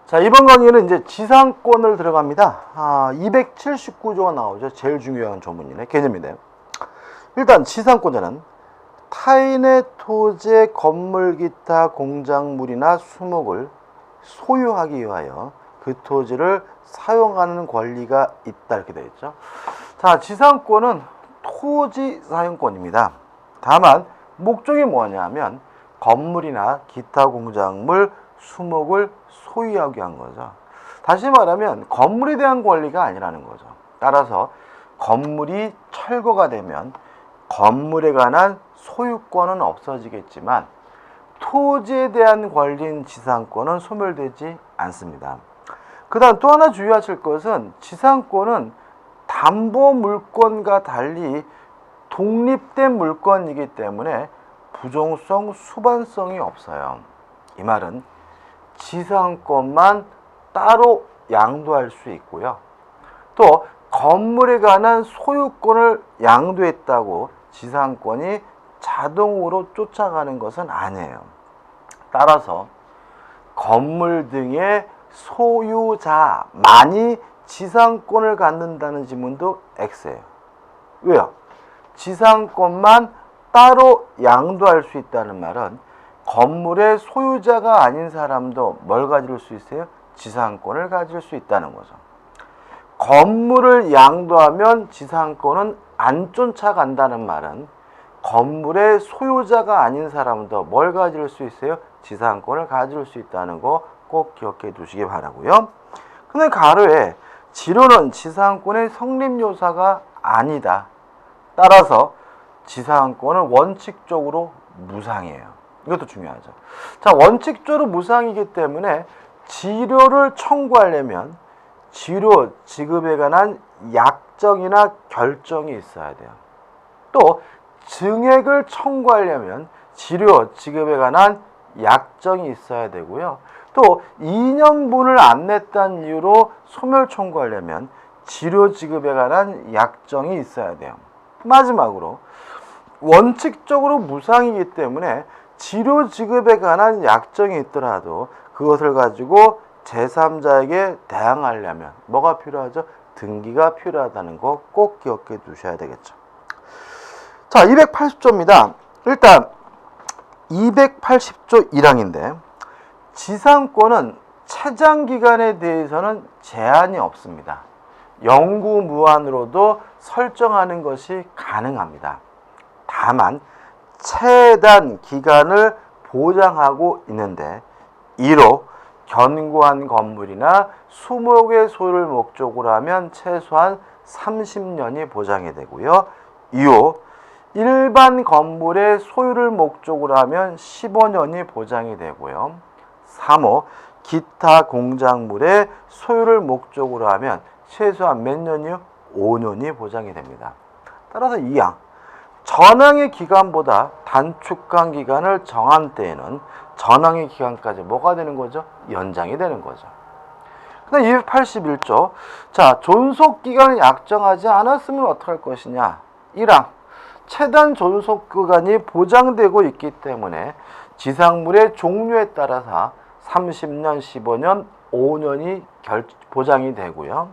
자, 이번 강의는 이제 지상권을 들어갑니다. 279조가 나오죠. 제일 중요한 조문이네. 개념인데. 일단 지상권자는 타인의 토지의 건물, 기타 공작물이나 수목을 소유하기 위하여 그 토지를 사용하는 권리가 있다. 이렇게 되어 있죠. 자, 지상권은 토지 사용권입니다. 다만 목적이 뭐냐면 건물이나 기타 공작물, 수목을 소유하게 한 거죠. 다시 말하면 건물에 대한 권리가 아니라는 거죠. 따라서 건물이 철거가 되면 건물에 관한 소유권은 없어지겠지만 토지에 대한 권리인 지상권은 소멸되지 않습니다. 그 다음 또 하나 주의하실 것은 지상권은 담보물권과 달리 독립된 물건이기 때문에 부종성, 수반성이 없어요. 이 말은 지상권만 따로 양도할 수 있고요. 또 건물에 관한 소유권을 양도했다고 지상권이 자동으로 쫓아가는 것은 아니에요. 따라서 건물 등의 소유자만이 지상권을 갖는다는 지문도 X예요. 왜요? 지상권만 따로 양도할 수 있다는 말은 건물의 소유자가 아닌 사람도 뭘 가질 수 있어요? 지상권을 가질 수 있다는 거죠. 건물을 양도하면 지상권은 안 쫓아간다는 말은 건물의 소유자가 아닌 사람도 뭘 가질 수 있어요? 지상권을 가질 수 있다는 거 꼭 기억해 두시기 바라고요. 근데 가로에 지료는 지상권의 성립요소가 아니다. 따라서 지상권은 원칙적으로 무상이에요. 이것도 중요하죠. 자, 원칙적으로 무상이기 때문에 지료를 청구하려면 지료 지급에 관한 약정이나 결정이 있어야 돼요. 또 증액을 청구하려면 지료 지급에 관한 약정이 있어야 되고요. 또 2년분을 안 냈다는 이유로 소멸 청구하려면 지료 지급에 관한 약정이 있어야 돼요. 마지막으로 원칙적으로 무상이기 때문에 지료 지급에 관한 약정이 있더라도 그것을 가지고 제3자에게 대항하려면 뭐가 필요하죠? 등기가 필요하다는 거 꼭 기억해 두셔야 되겠죠. 자, 280조입니다. 일단 280조 1항인데 지상권은 채장기간에 대해서는 제한이 없습니다. 영구무한으로도 설정하는 것이 가능합니다. 다만 최단 기간을 보장하고 있는데 1호 견고한 건물이나 수목의 소유를 목적으로 하면 최소한 30년이 보장이 되고요. 2호 일반 건물의 소유를 목적으로 하면 15년이 보장이 되고요. 3호 기타 공작물의 소유를 목적으로 하면 최소한 몇 년이요? 5년이 보장이 됩니다. 따라서 2항 전항의 기간보다 단축한 기간을 정한 때에는 전항의 기간까지 뭐가 되는 거죠? 연장이 되는 거죠. 그다음 281조. 자, 존속 기간을 약정하지 않았으면 어떻게 할 것이냐? 1항 최단 존속 기간이 보장되고 있기 때문에 지상물의 종류에 따라서 30년, 15년, 5년이 보장이 되고요.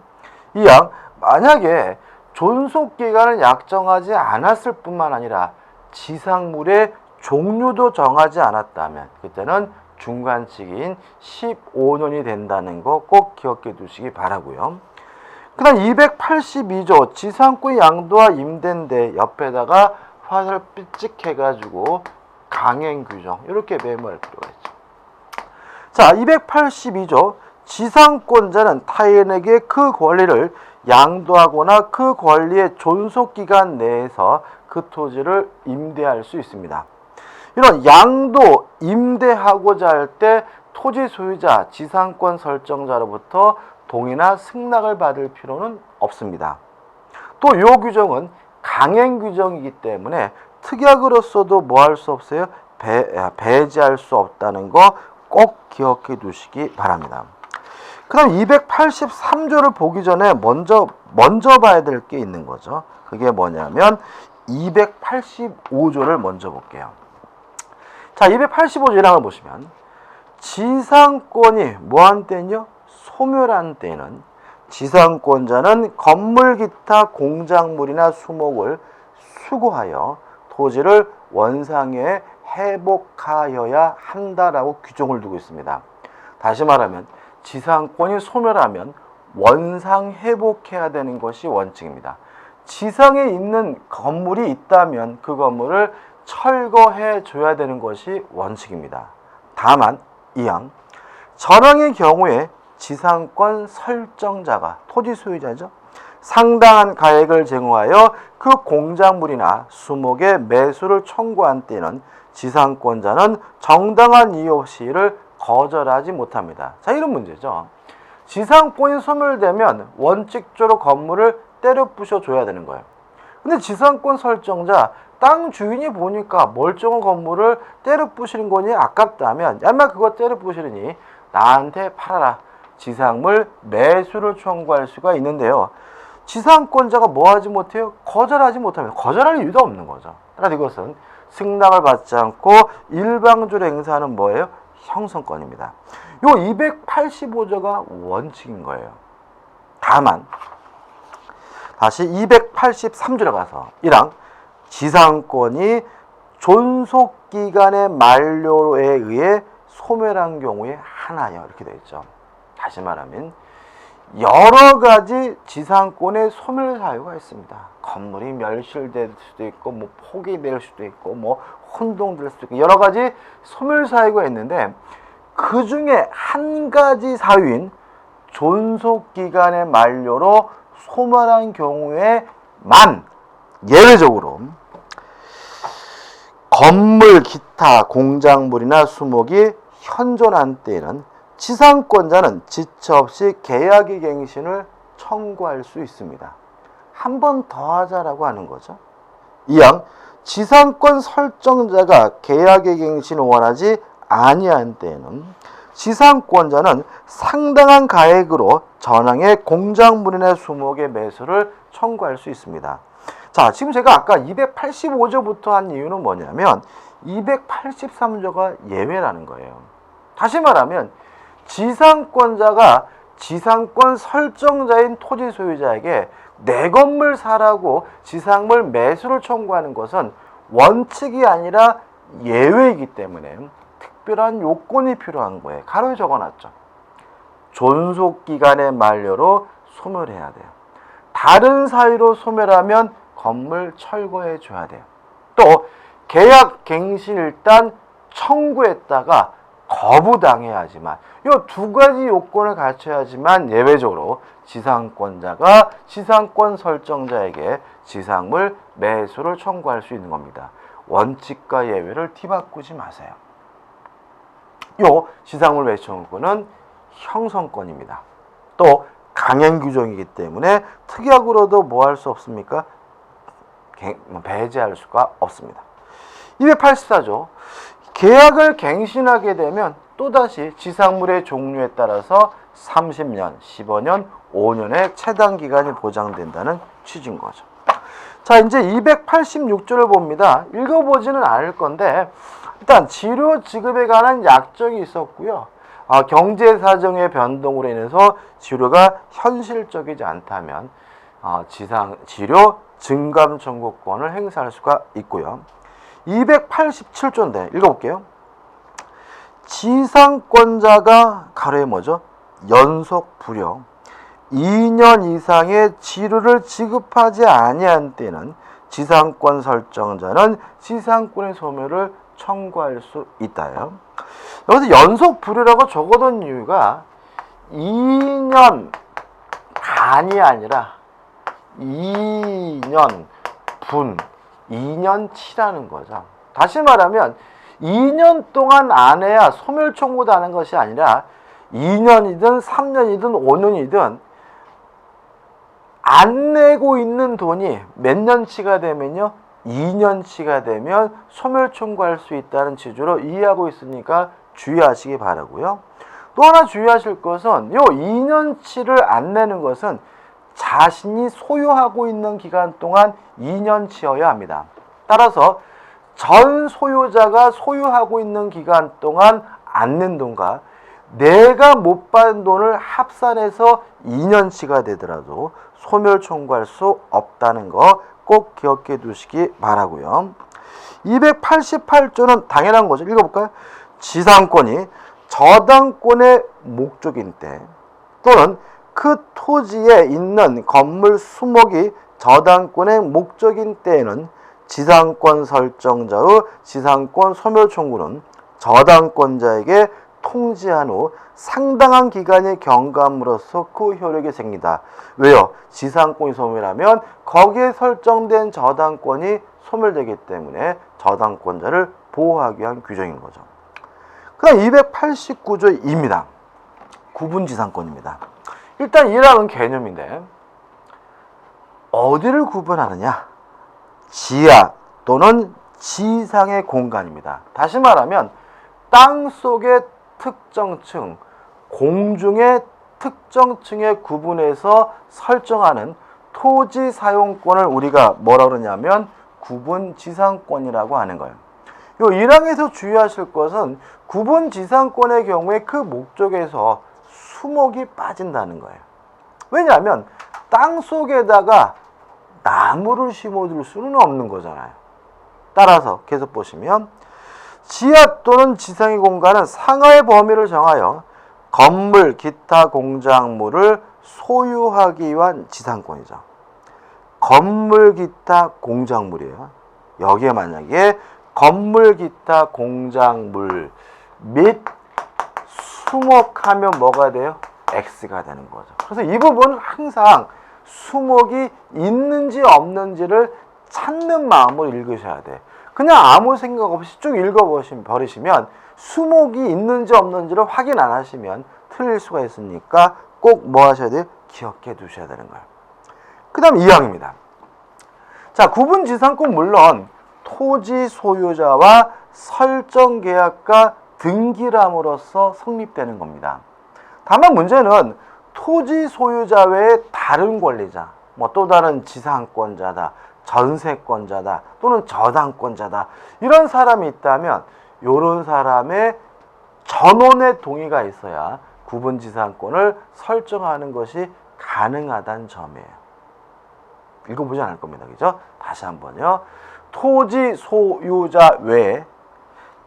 2항 만약에 존속 기간을 약정하지 않았을 뿐만 아니라 지상물의 종류도 정하지 않았다면 그때는 중간치기인 15년이 된다는 거 꼭 기억해 두시기 바라고요. 그 다음 282조 지상권 양도와 임대인데 옆에다가 화살 삐찍 해가지고 강행 규정 이렇게 메모할 필요가 있죠. 자, 282조 지상권자는 타인에게 그 권리를 양도하거나 그 권리의 존속기간 내에서 그 토지를 임대할 수 있습니다. 이런 양도, 임대하고자 할 때 토지 소유자, 지상권 설정자로부터 동의나 승낙을 받을 필요는 없습니다. 또 이 규정은 강행 규정이기 때문에 특약으로서도 뭐 할 수 없어요? 배제할 수 없다는 거 꼭 기억해 두시기 바랍니다. 그 다음 283조를 보기 전에 먼저 봐야 될 게 있는 거죠. 그게 뭐냐면 285조를 먼저 볼게요. 자, 285조 1항을 보시면 지상권이 뭐한 때는요? 소멸한 때는 지상권자는 건물 기타 공작물이나 수목을 수거하여 토지를 원상에 회복하여야 한다라고 규정을 두고 있습니다. 다시 말하면 지상권이 소멸하면 원상 회복해야 되는 것이 원칙입니다. 지상에 있는 건물이 있다면 그 건물을 철거해 줘야 되는 것이 원칙입니다. 다만 이항 전항의 경우에 지상권 설정자가 토지 소유자죠. 상당한 가액을 제공하여 그 공작물이나 수목의 매수를 청구한 때는 지상권자는 정당한 이유 없이 이를 거절하지 못합니다. 자, 이런 문제죠. 지상권이 소멸되면 원칙적으로 건물을 때려 부셔 줘야 되는 거예요. 근데 지상권 설정자 땅 주인이 보니까 멀쩡한 건물을 때려 부시는 거니 아깝다면 야마 그거 때려 부시느니 나한테 팔아라. 지상물 매수를 청구할 수가 있는데요. 지상권자가 뭐 하지 못해요? 거절하지 못합니다. 거절할 이유도 없는 거죠. 따라서 이것은 승낙을 받지 않고 일방적으로 행사하는 뭐예요? 형성권입니다. 요 285조가 원칙인 거예요. 다만 다시 283조로 가서 1항 지상권이 존속기간의 만료에 의해 소멸한 경우에 하나여 이렇게 되어 있죠. 다시 말하면 여러 가지 지상권의 소멸 사유가 있습니다. 건물이 멸실될 수도 있고 뭐 포기될 수도 있고 뭐 혼동될 수도 있고 여러 가지 소멸 사유가 있는데 그 중에 한 가지 사유인 존속기간의 만료로 소멸한 경우에만 예외적으로 건물 기타 공작물이나 수목이 현존한 때에는 지상권자는 지체 없이 계약의 갱신을 청구할 수 있습니다. 한 번 더 하자라고 하는 거죠. 이항 지상권 설정자가 계약의 갱신을 원하지 아니한 때에는 지상권자는 상당한 가액으로 전항의 공작물이나 수목의 매수를 청구할 수 있습니다. 자, 지금 제가 아까 285조부터 한 이유는 뭐냐면 283조가 예외라는 거예요. 다시 말하면 지상권자가 지상권 설정자인 토지 소유자에게 내 건물 사라고 지상물 매수를 청구하는 것은 원칙이 아니라 예외이기 때문에 특별한 요건이 필요한 거예요. 가로에 적어놨죠. 존속기간의 만료로 소멸해야 돼요. 다른 사유로 소멸하면 건물 철거해 줘야 돼요. 또 계약 갱신 일단 청구했다가 거부당해야지만 이 두 가지 요건을 갖춰야지만 예외적으로 지상권자가 지상권 설정자에게 지상물 매수를 청구할 수 있는 겁니다. 원칙과 예외를 뒤바꾸지 마세요. 요 지상물 매수 청구는 형성권입니다. 또 강행 규정이기 때문에 특약으로도 뭐 할 수 없습니까? 배제할 수가 없습니다. 284조 계약을 갱신하게 되면 또다시 지상물의 종류에 따라서 30년, 15년, 5년의 체당 기간이 보장된다는 취지인 거죠. 자, 이제 286조를 봅니다. 읽어보지는 않을 건데 일단 치료 지급에 관한 약정이 있었고요. 경제 사정의 변동으로 인해서 치료가 현실적이지 않다면 치료 증감 청구권을 행사할 수가 있고요. 287조인데 읽어볼게요. 지상권자가 가로에 뭐죠? 연속 불용 2년 이상의 치료를 지급하지 아니한 때는 지상권 설정자는 지상권의 소멸을 청구할 수 있다요. 여기서 연속 불효라고 적어둔 이유가 2년 단이 아니라 2년 분, 2년치라는 거죠. 다시 말하면 2년 동안 안 해야 소멸 청구도 하는 것이 아니라 2년이든 3년이든 5년이든 안 내고 있는 돈이 몇 년치가 되면요? 2년치가 되면 소멸 청구할 수 있다는 취지로 이해하고 있으니까 주의하시기 바라고요. 또 하나 주의하실 것은 요 2년치를 안 내는 것은 자신이 소유하고 있는 기간 동안 2년치여야 합니다. 따라서 전 소유자가 소유하고 있는 기간 동안 않는 돈과 내가 못 받은 돈을 합산해서 2년치가 되더라도 소멸 청구할 수 없다는 거 꼭 기억해 두시기 바라고요. 288조는 당연한 거죠. 읽어볼까요? 지상권이 저당권의 목적인 때 또는 그 토지에 있는 건물 수목이 저당권의 목적인 때에는 지상권 설정자의 지상권 소멸 청구는 저당권자에게 통지한 후 상당한 기간이 경과함으로써 그 효력이 생긴다. 왜요? 지상권이 소멸하면 거기에 설정된 저당권이 소멸되기 때문에 저당권자를 보호하기 위한 규정인 거죠. 그 다음 289조 2입니다. 구분지상권입니다. 일단 이라는 개념인데 어디를 구분하느냐? 지하 또는 지상의 공간입니다. 다시 말하면 땅속의 특정층, 공중의 특정층에 구분해서 설정하는 토지 사용권을 우리가 뭐라 그러냐면 구분지상권이라고 하는 거예요. 요 1항에서 주의하실 것은 구분지상권의 경우에 그 목적에서 수목이 빠진다는 거예요. 왜냐하면 땅속에다가 나무를 심어둘 수는 없는 거잖아요. 따라서 계속 보시면 지하 또는 지상의 공간은 상하의 범위를 정하여 건물, 기타 공작물을 소유하기 위한 지상권이죠. 건물, 기타 공작물이에요. 여기에 만약에 건물, 기타 공작물 및 수목하면 뭐가 돼요? X가 되는 거죠. 그래서 이 부분은 항상 수목이 있는지 없는지를 찾는 마음으로 읽으셔야 돼. 그냥 아무 생각 없이 쭉 버리시면 수목이 있는지 없는지를 확인 안 하시면 틀릴 수가 있으니까 꼭 뭐 하셔야 돼요? 기억해 두셔야 되는 거예요. 그 다음 2항입니다. 자, 구분지상권 물론 토지 소유자와 설정 계약과 등기람으로써 성립되는 겁니다. 다만 문제는 토지 소유자 외에 다른 권리자, 뭐 또 다른 지상권자다, 전세권자다, 또는 저당권자다 이런 사람이 있다면 이런 사람의 전원의 동의가 있어야 구분지상권을 설정하는 것이 가능하다는 점이에요. 읽어보지 않을 겁니다. 그죠? 다시 한번요. 토지 소유자 외에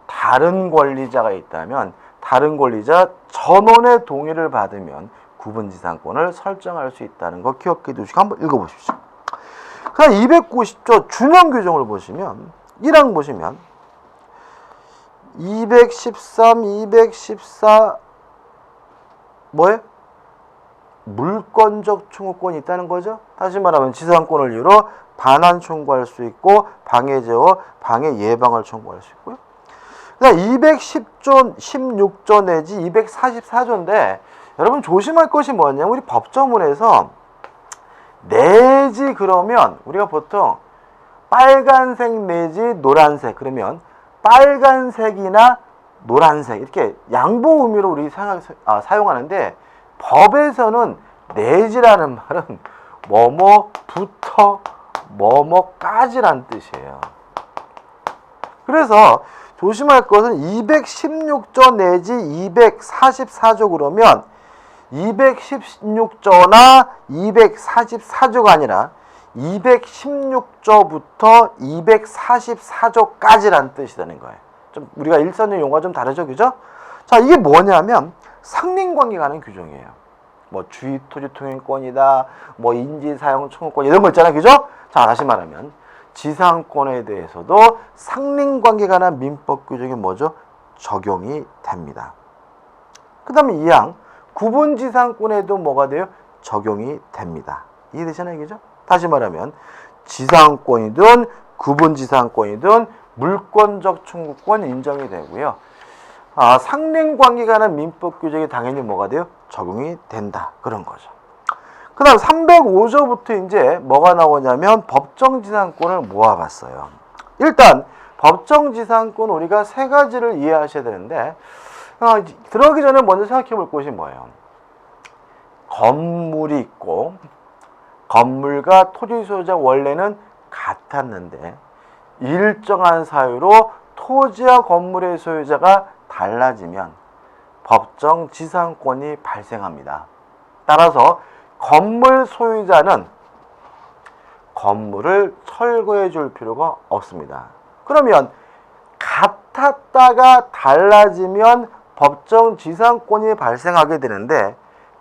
다른 권리자가 있다면 다른 권리자 전원의 동의를 받으면 구분지상권을 설정할 수 있다는 거 기억해 두시고 한번 읽어보십시오. 그다음 290조 준용 규정을 보시면 1항 보시면 213, 214 뭐예요? 물권적 청구권이 있다는 거죠. 다시 말하면 지상권을 이유로 반환 청구할 수 있고 방해 제어, 방해 예방을 청구할 수 있고요. 그다음 210조, 16조 내지 244조인데 여러분 조심할 것이 뭐냐면 우리 법조문에서 내지 그러면 우리가 보통 빨간색 내지 노란색 그러면 빨간색이나 노란색 이렇게 양보 의미로 우리 사용하는데 법에서는 내지라는 말은 뭐뭐부터 뭐뭐까지란 뜻이에요. 그래서 조심할 것은 216조 내지 244조 그러면 216조나 244조가 아니라 216조부터 244조까지란 뜻이 되는 거예요. 좀 우리가 일선적 용어가 좀 다르죠, 그죠? 자, 이게 뭐냐면 상린관계에 관한 규정이에요. 뭐 주의 토지 통행권이다, 뭐 인지 사용 청구권 이런 거 있잖아요, 그죠? 자, 다시 말하면 지상권에 대해서도 상린관계에 관한 민법 규정이 뭐죠? 적용이 됩니다. 그 다음에 2항 구분지상권에도 뭐가 돼요? 적용이 됩니다. 이해되시나요, 그죠? 다시 말하면 지상권이든 구분지상권이든 물권적 청구권 인정이 되고요. 상린관계에 관한 민법 규정이 당연히 뭐가 돼요? 적용이 된다. 그런 거죠. 그 다음 305조부터 이제 뭐가 나오냐면 법정지상권을 모아봤어요. 일단 법정지상권 우리가 세 가지를 이해하셔야 되는데 들어가기 전에 먼저 생각해 볼 것이 뭐예요? 건물이 있고 건물과 토지 소유자 원래는 같았는데 일정한 사유로 토지와 건물의 소유자가 달라지면 법정 지상권이 발생합니다. 따라서 건물 소유자는 건물을 철거해 줄 필요가 없습니다. 그러면 같았다가 달라지면 법정 지상권이 발생하게 되는데,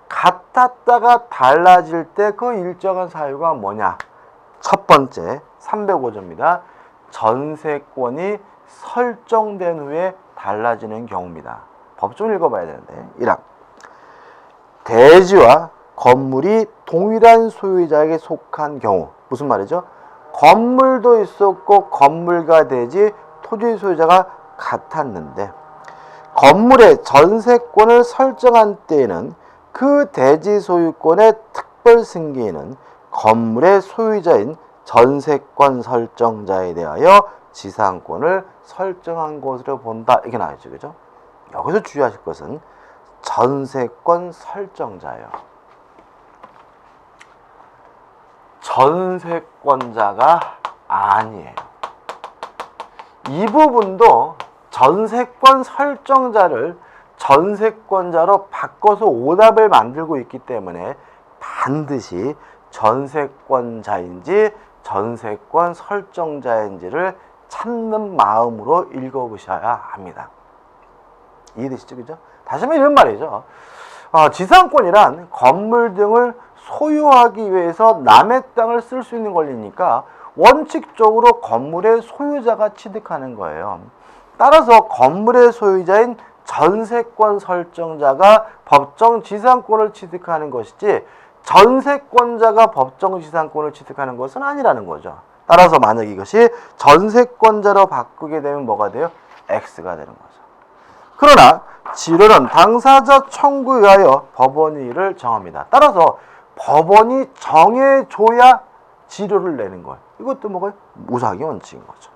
같았다가 달라질 때 그 일정한 사유가 뭐냐? 첫 번째 305조입니다. 전세권이 설정된 후에 달라지는 경우입니다. 법 좀 읽어봐야 되는데, 1항 대지와 건물이 동일한 소유자에게 속한 경우. 무슨 말이죠? 건물도 있었고 건물과 대지, 토지 소유자가 같았는데 건물의 전세권을 설정한 때에는 그 대지 소유권의 특별 승계에는 건물의 소유자인 전세권 설정자에 대하여 지상권을 설정한 것으로 본다. 이게 나와있죠. 그죠? 여기서 주의하실 것은 전세권 설정자예요. 전세권자가 아니에요. 이 부분도 전세권 설정자를 전세권자로 바꿔서 오답을 만들고 있기 때문에 반드시 전세권자인지 전세권 설정자인지를 찾는 마음으로 읽어보셔야 합니다. 이해되시죠? 그죠? 다시 한번 이런 말이죠. 지상권이란 건물 등을 소유하기 위해서 남의 땅을 쓸 수 있는 권리니까 원칙적으로 건물의 소유자가 취득하는 거예요. 따라서 건물의 소유자인 전세권 설정자가 법정 지상권을 취득하는 것이지 전세권자가 법정 지상권을 취득하는 것은 아니라는 거죠. 따라서 만약 이것이 전세권자로 바꾸게 되면 뭐가 돼요? X가 되는 거죠. 그러나 지료는 당사자 청구에 의하여 법원이 이를 정합니다. 따라서 법원이 정해줘야 지료를 내는 거예요. 이것도 뭐가요? 무사기 원칙인 거죠.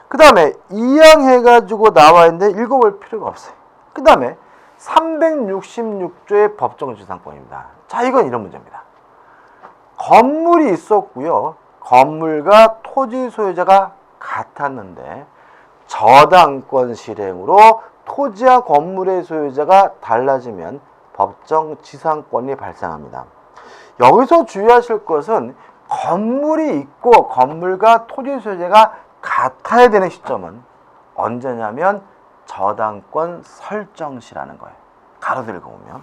그 다음에 2항 해가지고 나와 있는데 읽어볼 필요가 없어요. 그 다음에 366조의 법정지상권입니다. 자, 이건 이런 문제입니다. 건물이 있었고요. 건물과 토지 소유자가 같았는데 저당권 실행으로 토지와 건물의 소유자가 달라지면 법정지상권이 발생합니다. 여기서 주의하실 것은 건물이 있고 건물과 토지 소유자가 같아야 되는 시점은 언제냐면 저당권 설정시라는 거예요. 가로들 읽어보면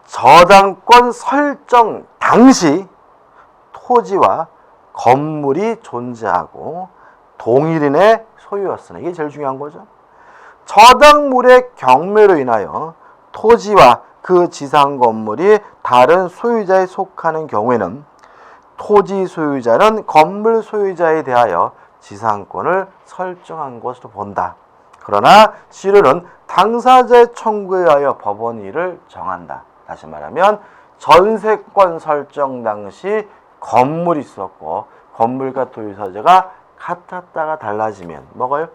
저당권 설정 당시 토지와 건물이 존재하고 동일인의 소유였으나, 이게 제일 중요한 거죠. 저당물의 경매로 인하여 토지와 그 지상 건물이 다른 소유자에 속하는 경우에는 토지 소유자는 건물 소유자에 대하여 지상권을 설정한 것으로 본다. 그러나 시료는 당사자의 청구에 의하여 법원이 이를 정한다. 다시 말하면 전세권 설정 당시 건물이 있었고 건물과 토지 소유자가 같았다가 달라지면 뭐가요?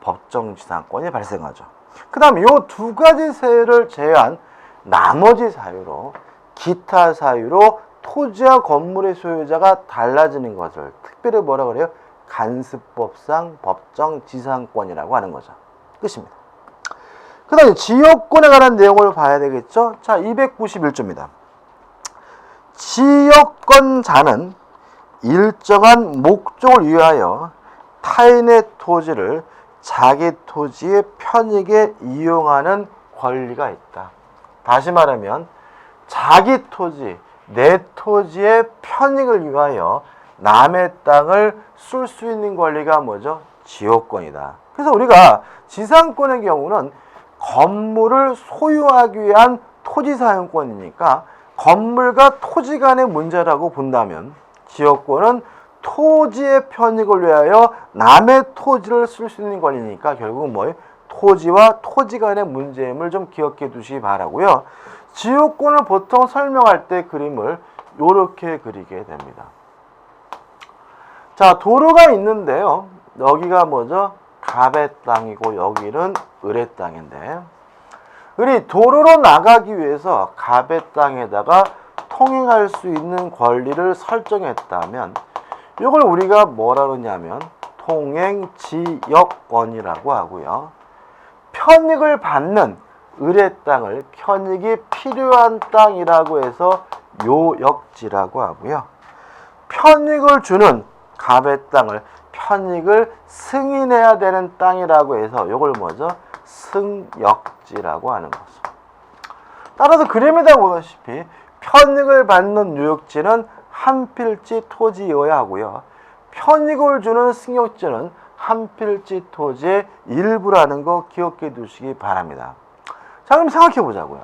법정지상권이 발생하죠. 그 다음에 이 두 가지 사유를 제외한 나머지 사유로, 기타 사유로 토지와 건물의 소유자가 달라지는 것을 특별히 뭐라 그래요? 간습법상 법정지상권이라고 하는 거죠. 끝입니다. 그 다음에 지역권에 관한 내용을 봐야 되겠죠? 자, 291조입니다. 지역권자는 일정한 목적을 위하여 타인의 토지를 자기 토지의 편익에 이용하는 권리가 있다. 다시 말하면 자기 토지, 내 토지의 편익을 위하여 남의 땅을 쓸 수 있는 권리가 뭐죠? 지역권이다. 그래서 우리가 지상권의 경우는 건물을 소유하기 위한 토지 사용권이니까 건물과 토지 간의 문제라고 본다면, 지역권은 토지의 편익을 위하여 남의 토지를 쓸 수 있는 권리니까 결국은 뭐예요? 토지와 토지 간의 문제임을 좀 기억해 두시기 바라고요. 지역권을 보통 설명할 때 그림을 이렇게 그리게 됩니다. 자, 도로가 있는데요. 여기가 뭐죠? 갑의 땅이고 여기는 을의 땅인데, 을이 도로로 나가기 위해서 갑의 땅에다가 통행할 수 있는 권리를 설정했다면 이걸 우리가 뭐라 그러냐면 통행지역권이라고 하고요. 편익을 받는 을의 땅을 편익이 필요한 땅이라고 해서 요역지라고 하고요. 편익을 주는 갑의 땅을 편익을 승인해야 되는 땅이라고 해서 이걸 뭐죠? 승역지라고 하는 거죠. 따라서 그림에다 보다시피 편익을 받는 요역지는 한필지 토지여야 하고요. 편익을 주는 승역지는 한필지 토지의 일부라는 거 기억해 두시기 바랍니다. 자, 그럼 생각해 보자고요.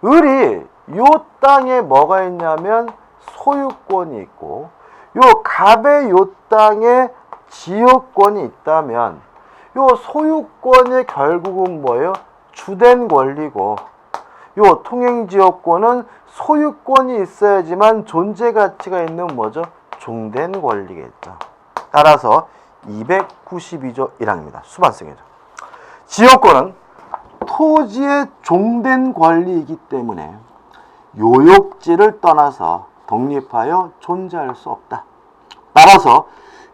을이 요 땅에 뭐가 있냐면 소유권이 있고, 요 갑의 요 땅에 지역권이 있다면, 요 소유권이 결국은 뭐예요? 주된 권리고, 요 통행지역권은 소유권이 있어야지만 존재 가치가 있는 뭐죠? 종된 권리겠죠. 따라서 292조 1항입니다. 수반성이죠. 지역권은 토지의 종된 권리이기 때문에 요역지를 떠나서 독립하여 존재할 수 없다. 따라서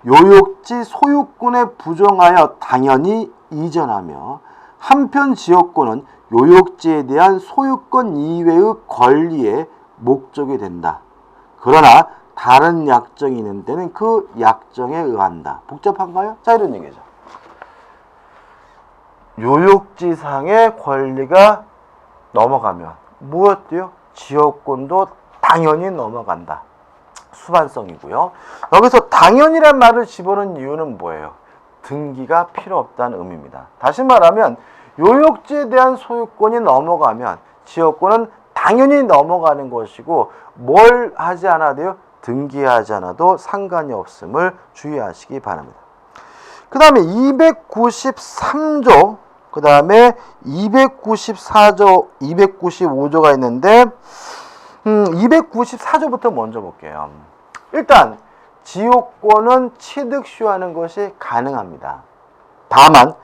요역지 소유권에 부정하여 당연히 이전하며, 한편 지역권은 요역지에 대한 소유권 이외의 권리의 목적이 된다. 그러나 다른 약정이 있는 데는 그 약정에 의한다. 복잡한가요? 자, 이런 얘기죠. 요역지상의 권리가 넘어가면 무엇도요? 지역권도 당연히 넘어간다. 수반성이고요. 여기서 당연이란 말을 집어넣은 이유는 뭐예요? 등기가 필요 없다는 의미입니다. 다시 말하면 요역지에 대한 소유권이 넘어가면 지역권은 당연히 넘어가는 것이고, 뭘 하지 않아도 돼요? 등기하지 않아도 상관이 없음을 주의하시기 바랍니다. 그 다음에 293조, 그 다음에 294조, 295조가 있는데 294조부터 먼저 볼게요. 일단 지역권은 취득시효하는 것이 가능합니다. 다만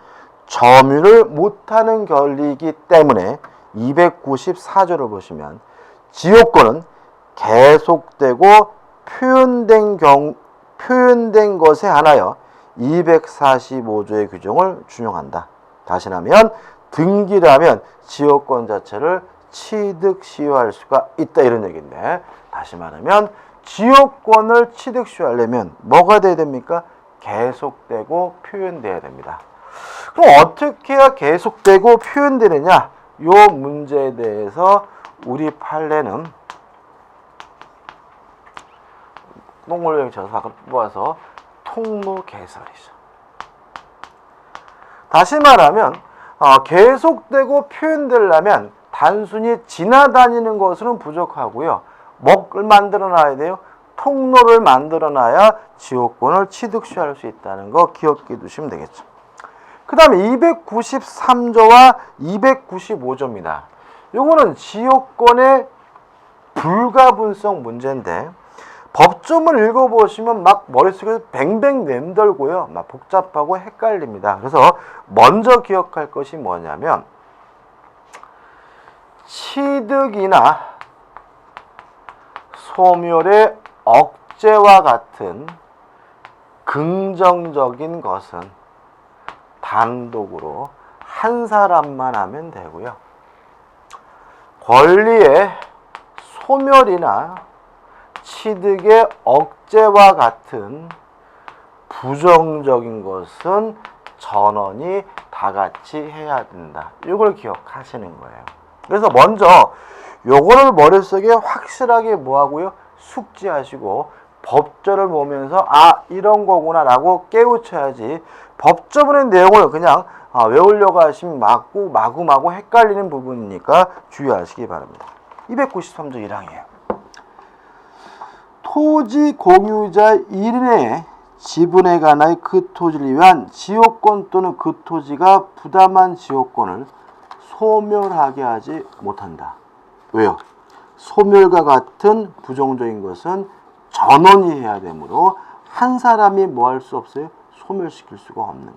점유를 못하는 권리이기 때문에 294조를 보시면 지역권은 계속되고 표현된 것에 한하여 245조의 규정을 준용한다. 다시 하면 등기라면 지역권 자체를 취득시효할 수가 있다, 이런 얘기인데, 다시 말하면 지역권을 취득시효하려면 뭐가 돼야 됩니까? 계속되고 표현돼야 됩니다. 그럼 어떻게 해야 계속되고 표현되느냐? 요 문제에 대해서 우리 판례는 똥물용 저사를 뽑아서 통로 개설이죠. 다시 말하면 계속되고 표현되려면 단순히 지나다니는 것으로는 부족하고요. 먹을 만들어 놔야 돼요. 통로를 만들어 놔야 지역권을 취득시할 수 있다는 거 기억해 두시면 되겠죠. 그 다음에 293조와 295조입니다. 요거는 지역권의 불가분성 문제인데, 법조문을 읽어보시면 막 머릿속에서 뱅뱅 맴돌고요. 막 복잡하고 헷갈립니다. 그래서 먼저 기억할 것이 뭐냐면, 취득이나 소멸의 억제와 같은 긍정적인 것은 단독으로 한 사람만 하면 되고요. 권리의 소멸이나 취득의 억제와 같은 부정적인 것은 전원이 다 같이 해야 된다. 이걸 기억하시는 거예요. 그래서 먼저 요거를 머릿속에 확실하게 뭐하고요? 숙지하시고 법조를 보면서 이런 거구나 라고 깨우쳐야지, 법조문의 내용을 그냥 외우려고 하시면 마구 헷갈리는 부분이니까 주의하시기 바랍니다. 293조 1항이에요. 토지 공유자 1인의 지분에 관하여 그 토지를 위한 지역권 또는 그 토지가 부담한 지역권을 소멸하게 하지 못한다. 왜요? 소멸과 같은 부정적인 것은 전원이 해야 되므로 한 사람이 뭐 할 수 없어요? 소멸시킬 수가 없는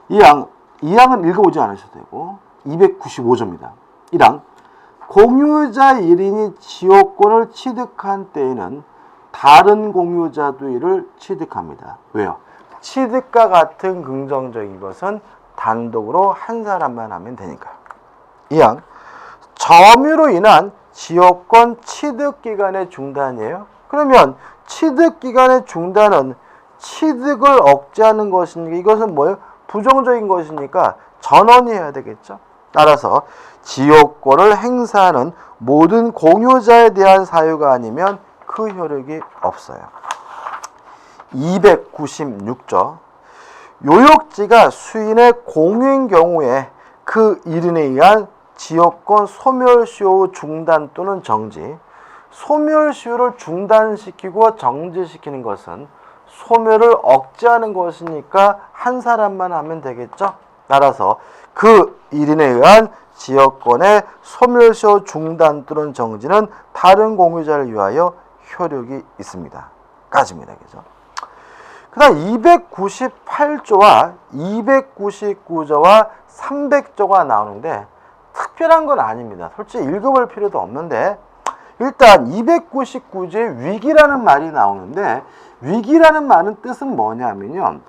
거예요. 이 항은 읽어보지 않으셔도 되고, 295조입니다. 1항, 공유자 1인이 지역권을 취득한 때에는 다른 공유자도 이를 취득합니다. 왜요? 취득과 같은 긍정적인 것은 단독으로 한 사람만 하면 되니까요. 이항 점유로 인한 지역권 취득기간의 중단이에요. 그러면 취득기간의 중단은 취득을 억제하는 것이니까 이것은 뭐예요? 부정적인 것이니까 전원이 해야 되겠죠. 따라서 지역권을 행사하는 모든 공유자에 대한 사유가 아니면 그 효력이 없어요. 296조 요역지가 수인의 공유인 경우에 그 일인에 의한 지역권 소멸시효 중단 또는 정지. 소멸시효를 중단시키고 정지시키는 것은 소멸을 억제하는 것이니까 한 사람만 하면 되겠죠. 따라서 그 일인에 의한 지역권의 소멸시효 중단 또는 정지는 다른 공유자를 위하여 효력이 있습니다. 까지입니다. 그죠? 그 다음 298조와 299조와 300조가 나오는데 특별한 건 아닙니다. 솔직히 읽어볼 필요도 없는데 일단 299조에 위기라는 말이 나오는데 위기라는 말은 뜻은 뭐냐면요.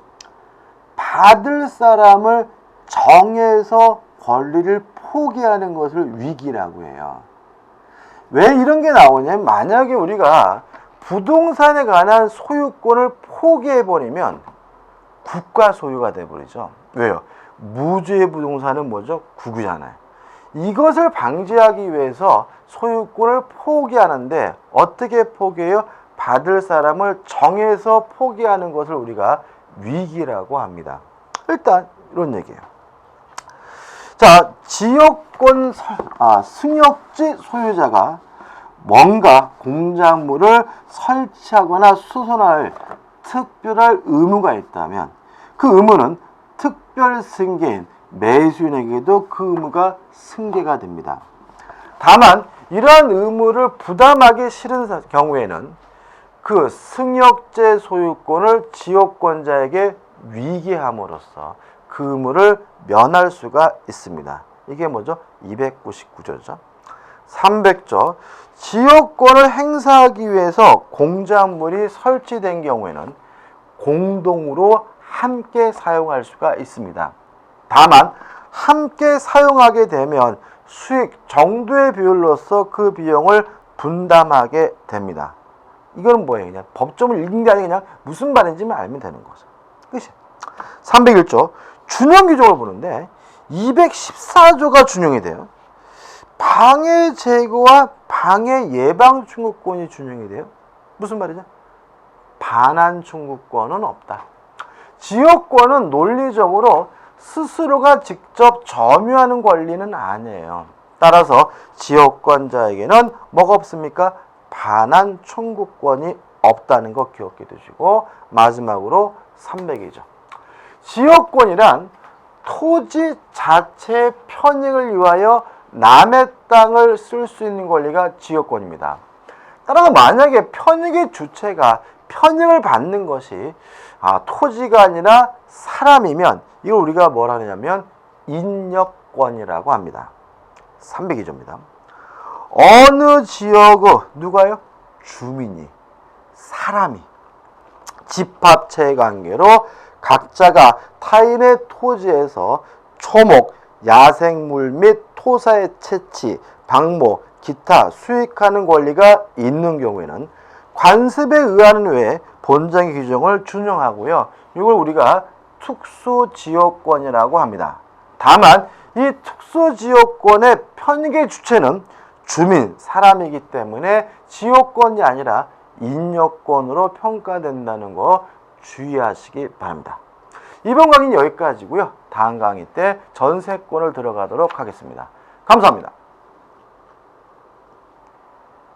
받을 사람을 정해서 권리를 포기하는 것을 위기라고 해요. 왜 이런 게 나오냐면 만약에 우리가 부동산에 관한 소유권을 포기해버리면 국가 소유가 돼버리죠. 왜요? 무주의 부동산은 뭐죠? 국유잖아요. 이것을 방지하기 위해서 소유권을 포기하는데 어떻게 포기해요? 받을 사람을 정해서 포기하는 것을 우리가 위기라고 합니다. 일단 이런 얘기예요. 자, 지역권 승역지 소유자가 뭔가 공작물을 설치하거나 수선할 특별할 의무가 있다면 그 의무는 특별 승계인 매수인에게도 그 의무가 승계가 됩니다. 다만 이러한 의무를 부담하기 싫은 경우에는 그 승역제 소유권을 지역권자에게 위계함으로써 그 의무를 면할 수가 있습니다. 이게 뭐죠? 299조죠. 300조 지역권을 행사하기 위해서 공작물이 설치된 경우에는 공동으로 함께 사용할 수가 있습니다. 다만 함께 사용하게 되면 수익 정도의 비율로서 그 비용을 분담하게 됩니다. 이건 뭐예요? 그냥 법조문을 읽는 게 아니라 그냥 무슨 말인지만 알면 되는 거죠. 끝이. 301조 준용 규정을 보는데 214조가 준용이 돼요. 방해 제거와 방해 예방 청구권이 준용이 돼요. 무슨 말이죠? 반환 청구권은 없다. 지역권은 논리적으로 스스로가 직접 점유하는 권리는 아니에요. 따라서 지역권자에게는 뭐가 없습니까? 반환 청구권이 없다는 거 기억해 두시고 마지막으로 300이죠. 지역권이란 토지 자체의 편익을 위하여 남의 땅을 쓸 수 있는 권리가 지역권입니다. 따라서 만약에 편익의 주체가 편익을 받는 것이 토지가 아니라 사람이면 이걸 우리가 뭐라 하냐면 인역권이라고 합니다. 302조입니다. 어느 지역의 누가요? 주민이 사람이 집합체 관계로 각자가 타인의 토지에서 초목, 야생물 및 토사의 채취, 방모, 기타 수익하는 권리가 있는 경우에는 관습에 의하는 외에 본장의 규정을 준용하고요. 이걸 우리가 특수지역권이라고 합니다. 다만 이 특수지역권의 편익의 주체는 주민, 사람이기 때문에 지역권이 아니라 인역권으로 평가된다는 거 주의하시기 바랍니다. 이번 강의는 여기까지고요. 다음 강의 때 전세권을 들어가도록 하겠습니다. 감사합니다.